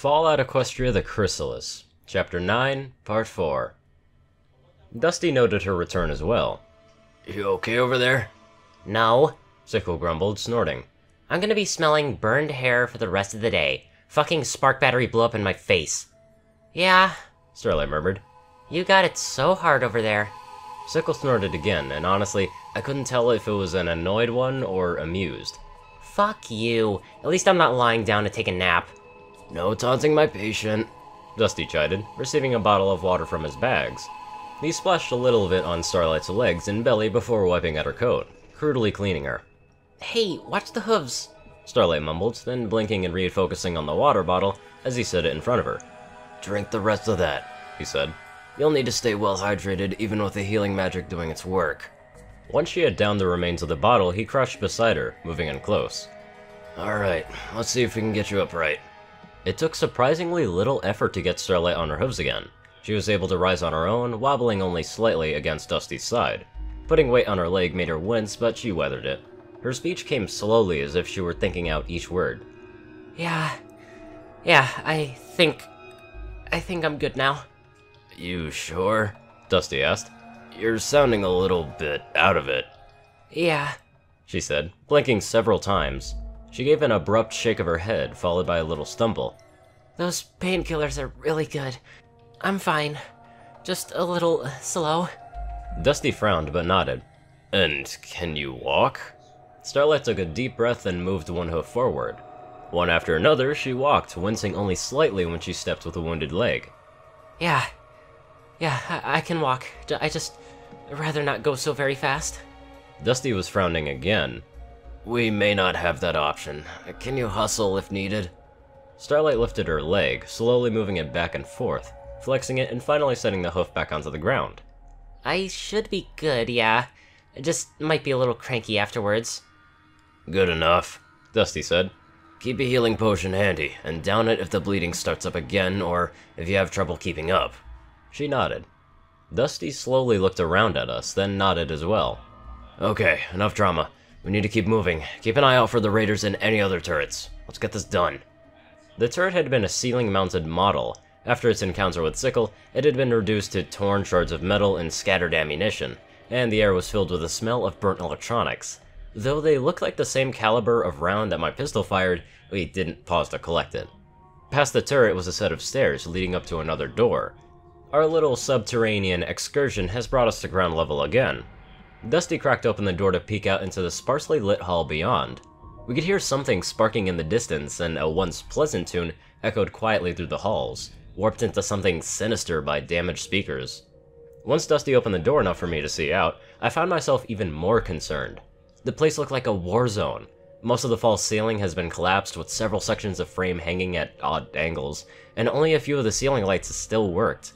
Fallout Equestria the Chrysalis, Chapter 9, Part 4. Dusty noted her return as well. You okay over there? No, Sickle grumbled, snorting. I'm gonna be smelling burned hair for the rest of the day. Fucking spark battery blew up in my face. Yeah, Starlight murmured. you got it so hard over there. Sickle snorted again, and honestly, I couldn't tell if it was an annoyed one or amused. Fuck you. At least I'm not lying down to take a nap. No taunting my patient. Dusty chided, receiving a bottle of water from his bags. He splashed a little bit on Starlight's legs and belly before wiping at her coat, crudely cleaning her. Hey, watch the hooves. Starlight mumbled, then blinking and refocusing on the water bottle as he set it in front of her. Drink the rest of that, He said. You'll need to stay well hydrated even with the healing magic doing its work. Once she had downed the remains of the bottle, he crouched beside her, moving in close. Alright, let's see if we can get you upright. It took surprisingly little effort to get Starlight on her hooves again. She was able to rise on her own, wobbling only slightly against Dusty's side. Putting weight on her leg made her wince, but she weathered it. Her speech came slowly as if she were thinking out each word. Yeah, I think I'm good now. You sure? Dusty asked. You're sounding a little bit out of it. Yeah, She said, blinking several times. She gave an abrupt shake of her head, followed by a little stumble. those painkillers are really good. I'm fine. Just a little slow. Dusty frowned, but nodded. And can you walk? Starlight took a deep breath and moved one hoof forward. One after another, she walked, wincing only slightly when she stepped with a wounded leg. Yeah, I can walk. I just rather not go so very fast. Dusty was frowning again. We may not have that option. Can you hustle if needed? Starlight lifted her leg, slowly moving it back and forth, flexing it and finally setting the hoof back onto the ground. I should be good, yeah. I just might be a little cranky afterwards. Good enough, Dusty said. Keep a healing potion handy, and down it if the bleeding starts up again, or if you have trouble keeping up. She nodded. Dusty slowly looked around at us, then nodded as well. Okay, enough drama. We need to keep moving. Keep an eye out for the raiders and any other turrets. Let's get this done. The turret had been a ceiling-mounted model. After its encounter with Sickle, it had been reduced to torn shards of metal and scattered ammunition, and the air was filled with the smell of burnt electronics. Though they looked like the same caliber of round that my pistol fired, we didn't pause to collect it. Past the turret was a set of stairs leading up to another door. Our little subterranean excursion has brought us to ground level again. Dusty cracked open the door to peek out into the sparsely lit hall beyond. We could hear something sparking in the distance, and a once pleasant tune echoed quietly through the halls, warped into something sinister by damaged speakers. Once Dusty opened the door enough for me to see out, I found myself even more concerned. The place looked like a war zone. Most of the false ceiling has been collapsed, with several sections of frame hanging at odd angles, and only a few of the ceiling lights still worked,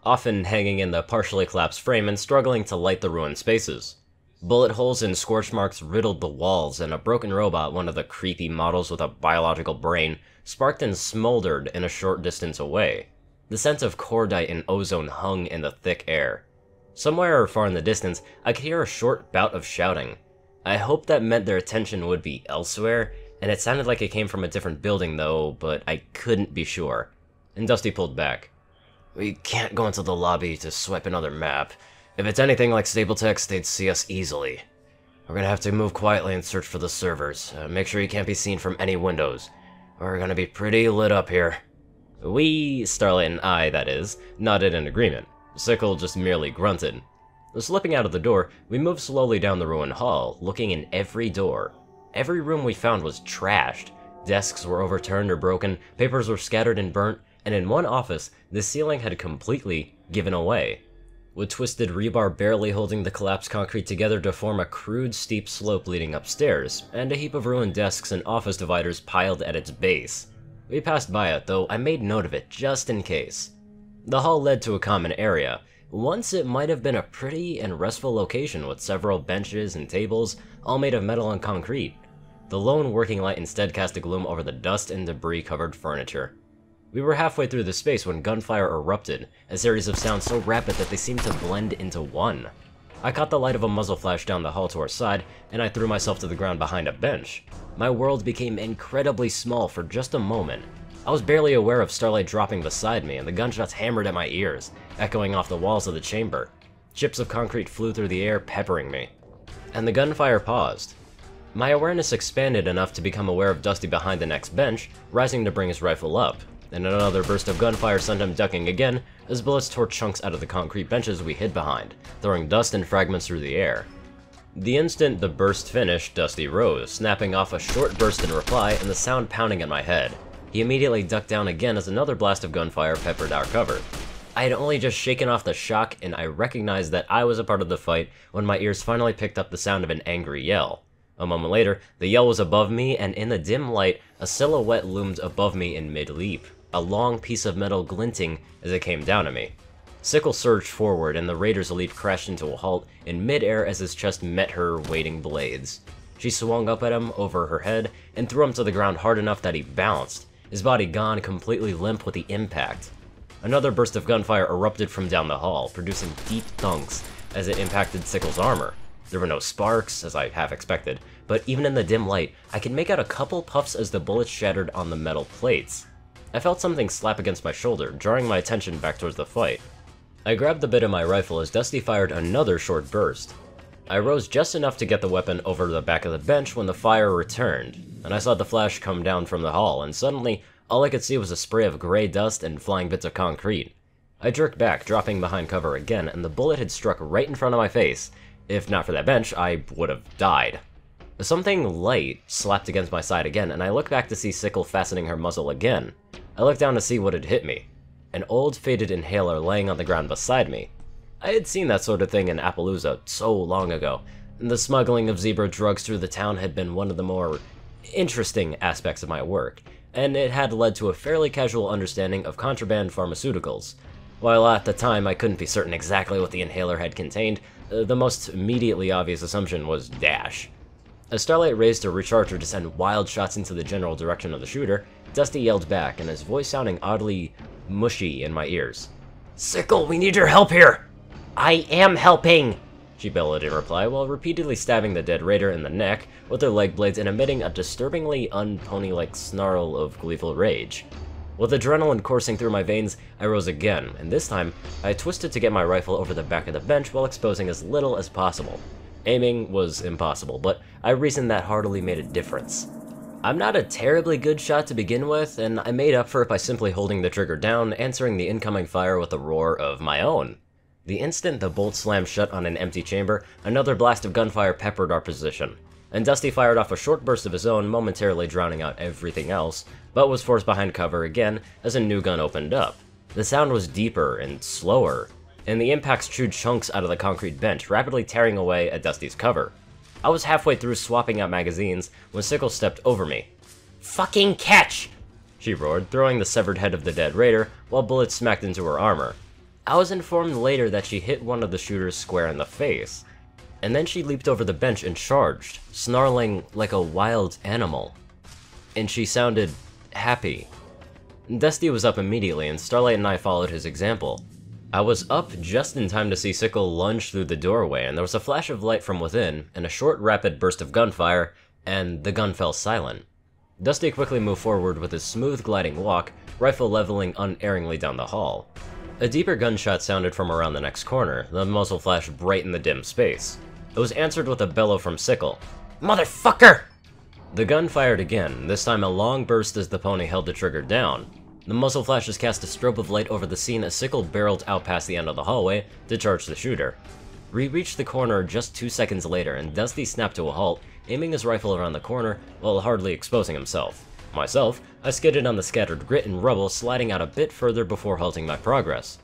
often hanging in the partially collapsed frame and struggling to light the ruined spaces. Bullet holes and scorch marks riddled the walls, and a broken robot, one of the creepy models with a biological brain, sparked and smoldered in a short distance away. The scent of cordite and ozone hung in the thick air. Somewhere far in the distance, I could hear a short bout of shouting. I hoped that meant their attention would be elsewhere, and it sounded like it came from a different building though, but I couldn't be sure. And Dusty pulled back. We can't go into the lobby to swipe another map. If it's anything like Stapletex, they'd see us easily. We're gonna have to move quietly and search for the servers. Make sure you can't be seen from any windows. We're gonna be pretty lit up here. We, Starlight and I, that is, nodded in agreement. Sickle just merely grunted. Slipping out of the door, we moved slowly down the ruined hall, looking in every door. Every room we found was trashed. Desks were overturned or broken, papers were scattered and burnt, and in one office, the ceiling had completely given away, with twisted rebar barely holding the collapsed concrete together to form a crude steep slope leading upstairs, and a heap of ruined desks and office dividers piled at its base. We passed by it, though I made note of it just in case. The hall led to a common area. Once it might have been a pretty and restful location with several benches and tables, all made of metal and concrete. The lone working light instead cast a gloom over the dust and debris-covered furniture. We were halfway through the space when gunfire erupted, a series of sounds so rapid that they seemed to blend into one. I caught the light of a muzzle flash down the hall to our side, and I threw myself to the ground behind a bench. My world became incredibly small for just a moment. I was barely aware of Starlight dropping beside me, and the gunshots hammered at my ears, echoing off the walls of the chamber. Chips of concrete flew through the air, peppering me. And the gunfire paused. My awareness expanded enough to become aware of Dusty behind the next bench, rising to bring his rifle up, and another burst of gunfire sent him ducking again as bullets tore chunks out of the concrete benches we hid behind, throwing dust and fragments through the air. The instant the burst finished, Dusty rose, snapping off a short burst in reply and the sound pounding in my head. He immediately ducked down again as another blast of gunfire peppered our cover. I had only just shaken off the shock, and I recognized that I was a part of the fight when my ears finally picked up the sound of an angry yell. A moment later, the yell was above me, and in the dim light, a silhouette loomed above me in mid-leap, a long piece of metal glinting as it came down at me. Sickle surged forward, and the raider's leap crashed into a halt in mid-air as his chest met her waiting blades. She swung up at him over her head and threw him to the ground hard enough that he bounced, his body gone completely limp with the impact. Another burst of gunfire erupted from down the hall, producing deep thunks as it impacted Sickle's armor. There were no sparks, as I half expected, but even in the dim light, I could make out a couple puffs as the bullets shattered on the metal plates. I felt something slap against my shoulder, drawing my attention back towards the fight. I grabbed the bit of my rifle as Dusty fired another short burst. I rose just enough to get the weapon over the back of the bench when the fire returned, and I saw the flash come down from the hall, and suddenly, all I could see was a spray of gray dust and flying bits of concrete. I jerked back, dropping behind cover again, and the bullet had struck right in front of my face. If not for that bench, I would have died. Something light slapped against my side again, and I looked back to see Sickle fastening her muzzle again. I looked down to see what had hit me. An old faded inhaler laying on the ground beside me. I had seen that sort of thing in Appaloosa so long ago, and the smuggling of zebra drugs through the town had been one of the more interesting aspects of my work, and it had led to a fairly casual understanding of contraband pharmaceuticals. While at the time I couldn't be certain exactly what the inhaler had contained, the most immediately obvious assumption was dash. As Starlight raised her recharger to send wild shots into the general direction of the shooter, Dusty yelled back, and his voice sounding oddly mushy in my ears. "Sickle, we need your help here!" I am helping! She bellowed in reply while repeatedly stabbing the dead raider in the neck with her leg blades and emitting a disturbingly unpony-like snarl of gleeful rage. With adrenaline coursing through my veins, I rose again, and this time, I twisted to get my rifle over the back of the bench while exposing as little as possible. Aiming was impossible, but I reasoned that heartily made a difference. I'm not a terribly good shot to begin with, and I made up for it by simply holding the trigger down, answering the incoming fire with a roar of my own. The instant the bolt slammed shut on an empty chamber, another blast of gunfire peppered our position, and Dusty fired off a short burst of his own, momentarily drowning out everything else, but was forced behind cover again as a new gun opened up. The sound was deeper and slower, and the impacts chewed chunks out of the concrete bench, rapidly tearing away at Dusty's cover. I was halfway through swapping out magazines when Sickle stepped over me. Fucking catch! She roared, throwing the severed head of the dead raider while bullets smacked into her armor. I was informed later that she hit one of the shooters square in the face, and then she leaped over the bench and charged, snarling like a wild animal. And she sounded happy. Dusty was up immediately, and Starlight and I followed his example. I was up just in time to see Sickle lunge through the doorway, and there was a flash of light from within, and a short, rapid burst of gunfire, and the gun fell silent. Dusty quickly moved forward with his smooth gliding walk, rifle leveling unerringly down the hall. A deeper gunshot sounded from around the next corner, the muzzle flashed bright in the dim space. It was answered with a bellow from Sickle. Motherfucker! The gun fired again, this time a long burst as the pony held the trigger down. The muzzle flashes cast a strobe of light over the scene as Sickle barreled out past the end of the hallway to charge the shooter. We reached the corner just 2 seconds later, and Dusty snapped to a halt, aiming his rifle around the corner while hardly exposing himself. Myself, I skidded on the scattered grit and rubble, sliding out a bit further before halting my progress.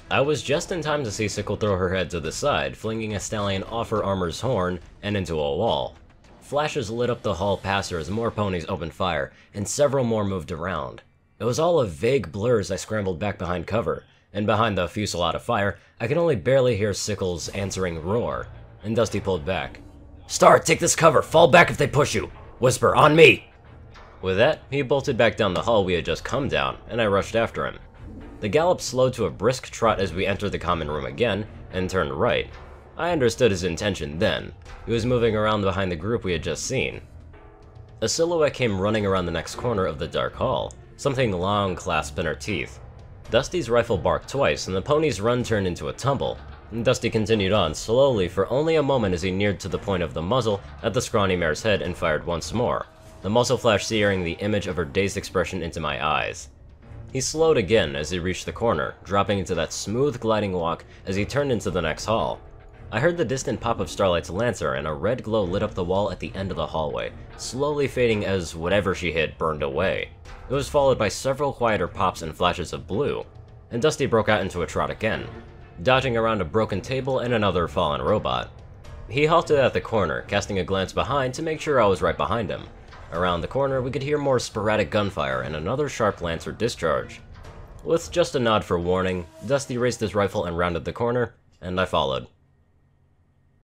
I was just in time to see Sickle throw her head to the side, flinging a stallion off her armor's horn and into a wall. Flashes lit up the hall past her as more ponies opened fire, and several more moved around. It was all a vague blur as I scrambled back behind cover, and behind the fusillade of fire, I could only barely hear Sickle's answering roar, and Dusty pulled back. "Star, take this cover! Fall back if they push you! Whisper, on me!" With that, he bolted back down the hall we had just come down, and I rushed after him. The gallop slowed to a brisk trot as we entered the common room again, and turned right. I understood his intention then. He was moving around behind the group we had just seen. A silhouette came running around the next corner of the dark hall, something long clasped in her teeth. Dusty's rifle barked twice, and the pony's run turned into a tumble. Dusty continued on, slowly for only a moment as he neared to the point of the muzzle at the scrawny mare's head and fired once more, the muzzle flash searing the image of her dazed expression into my eyes. He slowed again as he reached the corner, dropping into that smooth gliding walk as he turned into the next hall. I heard the distant pop of Starlight's lancer, and a red glow lit up the wall at the end of the hallway, slowly fading as whatever she hit burned away. It was followed by several quieter pops and flashes of blue, and Dusty broke out into a trot again, dodging around a broken table and another fallen robot. He halted at the corner, casting a glance behind to make sure I was right behind him. Around the corner, we could hear more sporadic gunfire and another sharp lancer discharge. With just a nod for warning, Dusty raised his rifle and rounded the corner, and I followed.